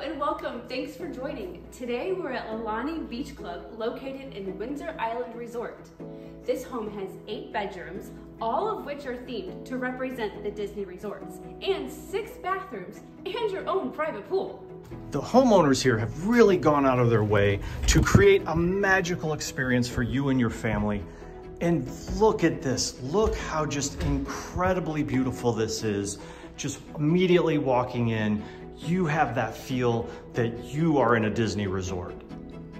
and welcome. Thanks for joining. Today we're at Lelani Beach Club located in Windsor Island Resort. This home has 8 bedrooms, all of which are themed to represent the Disney resorts, and 6 bathrooms and your own private pool. The homeowners here have really gone out of their way to create a magical experience for you and your family. And look at this. Look how just incredibly beautiful this is. Just immediately walking in, you have that feel that you are in a Disney resort.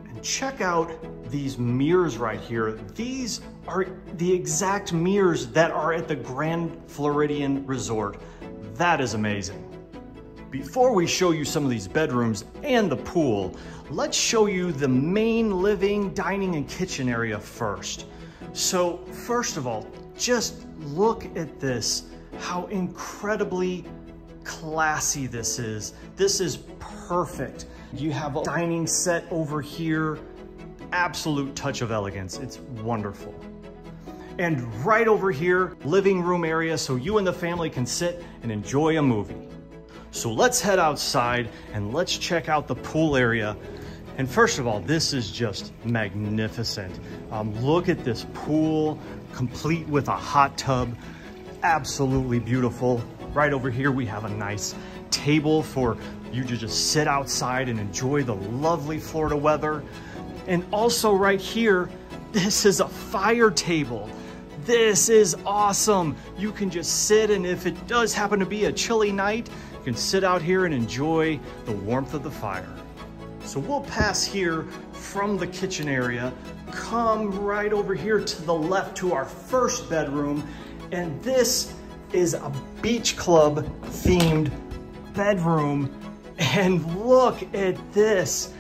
And check out these mirrors right here. These are the exact mirrors that are at the Grand Floridian Resort. That is amazing. Before we show you some of these bedrooms and the pool, let's show you the main living, dining, and kitchen area first. So first of all, just look at this, how incredibly classy this is. This is perfect. You have a dining set over here, absolute touch of elegance. It's wonderful. And right over here, living room area so you and the family can sit and enjoy a movie. So let's head outside and let's check out the pool area. And first of all, this is just magnificent. Look at this pool, complete with a hot tub. Absolutely beautiful. Right over here, we have a nice table for you to just sit outside and enjoy the lovely Florida weather. And also right here, this is a fire table. This is awesome. You can just sit, and if it does happen to be a chilly night, you can sit out here and enjoy the warmth of the fire. So we'll pass here from the kitchen area, come right over here to the left to our first bedroom, and this is a beach club themed bedroom. And look at this.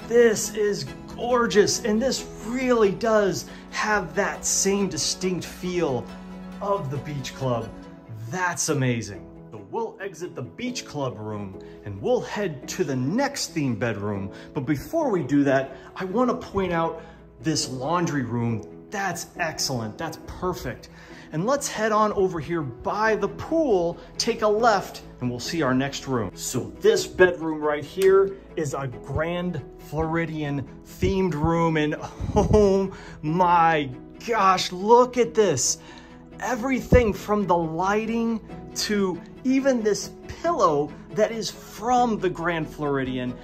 This is gorgeous, and this really does have that same distinct feel of the beach club. That's amazing. So we'll exit the beach club room and we'll head to the next themed bedroom. But before we do that, I want to point out this laundry room. That's excellent. That's perfect. And let's head on over here by the pool, take a left, and we'll see our next room. So this bedroom right here is a Grand Floridian themed room, and oh my gosh, look at this. Everything from the lighting to even this pillow that is from the Grand Floridian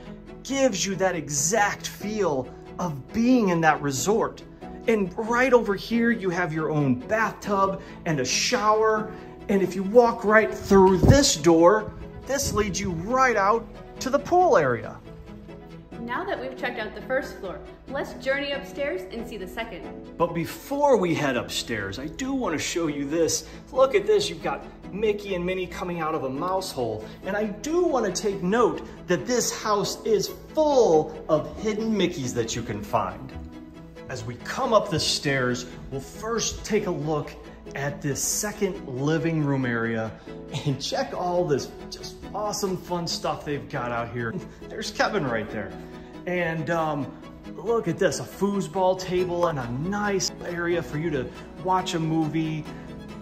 gives you that exact feel of being in that resort. And right over here, you have your own bathtub and a shower. And if you walk right through this door, this leads you right out to the pool area. Now that we've checked out the first floor, let's journey upstairs and see the second. But before we head upstairs, I do want to show you this. Look at this, you've got Mickey and Minnie coming out of a mouse hole. And I do want to take note that this house is full of hidden Mickeys that you can find. As we come up the stairs, we'll first take a look at this second living room area and check all this just awesome fun stuff they've got out here. There's Kevin right there. And look at this, a foosball table and a nice area for you to watch a movie.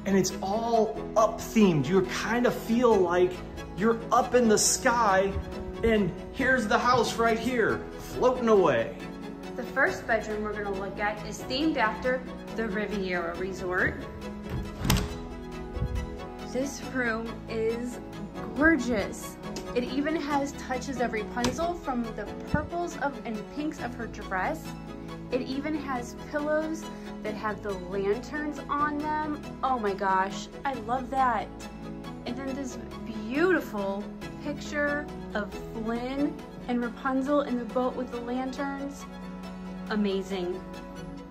And it's all up themed. You kind of feel like you're up in the sky, and here's the house right here, floating away. The first bedroom we're going to look at is themed after the Riviera Resort. This room is gorgeous. It even has touches of Rapunzel from the purples and pinks of her dress. It even has pillows that have the lanterns on them. Oh my gosh, I love that. And then this beautiful picture of Flynn and Rapunzel in the boat with the lanterns. Amazing.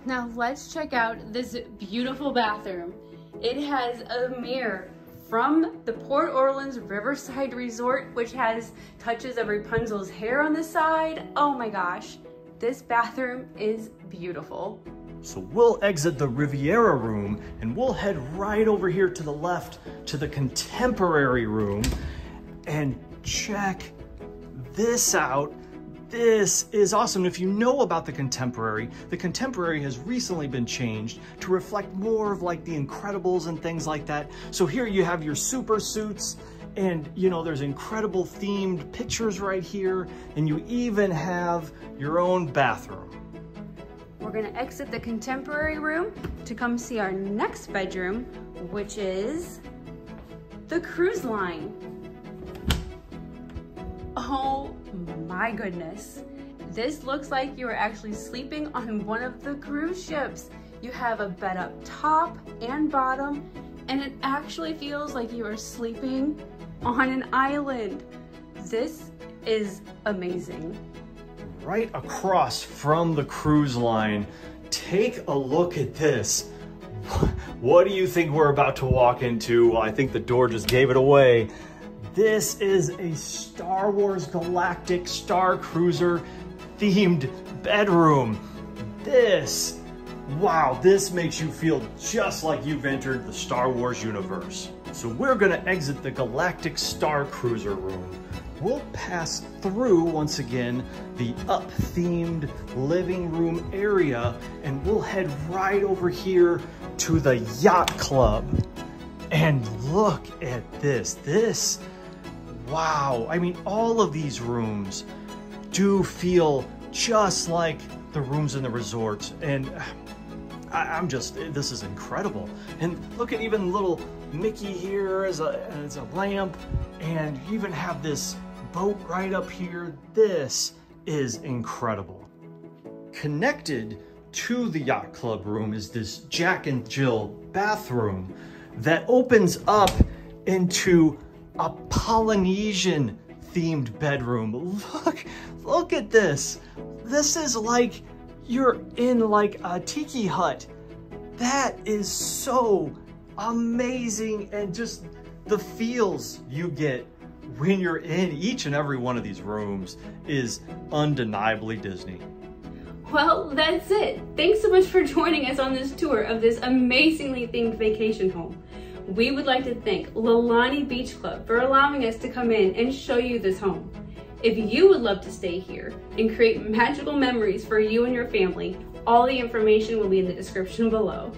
Now let's check out this beautiful bathroom. It has a mirror from the Port Orleans Riverside Resort, which has touches of Rapunzel's hair on the side. Oh my gosh, this bathroom is beautiful. So we'll exit the Riviera room and we'll head right over here to the left to the contemporary room and check this out. This is awesome. If you know about the contemporary has recently been changed to reflect more of like the Incredibles and things like that. So here you have your super suits And you know, there's incredible themed pictures right here, and you even have your own bathroom. We're gonna exit the contemporary room to come see our next bedroom, which is the cruise line. Oh my goodness. This looks like you are actually sleeping on one of the cruise ships. You have a bed up top and bottom, and it actually feels like you are sleeping on an island. This is amazing. Right across from the cruise line, take a look at this. What do you think we're about to walk into? Well, I think the door just gave it away. This is a Star Wars Galactic Star Cruiser themed bedroom. Wow, this makes you feel just like you've entered the Star Wars universe. So we're gonna exit the Galactic Star Cruiser room. We'll pass through, once again, the up-themed living room area, and we'll head right over here to the Yacht Club. And look at this. Wow, I mean, all of these rooms do feel just like the rooms in the resorts, and this is incredible. And look at even little Mickey here as a lamp, and you even have this boat right up here. This is incredible. Connected to the Yacht Club room is this Jack and Jill bathroom that opens up into a Polynesian themed bedroom. Look at this. This is like you're in like a tiki hut. That is so amazing, and just the feels you get when you're in each and every one of these rooms is undeniably Disney. Well, that's it. Thanks so much for joining us on this tour of this amazingly themed vacation home. We would like to thank Lelani Beach Club for allowing us to come in and show you this home. If you would love to stay here and create magical memories for you and your family, all the information will be in the description below.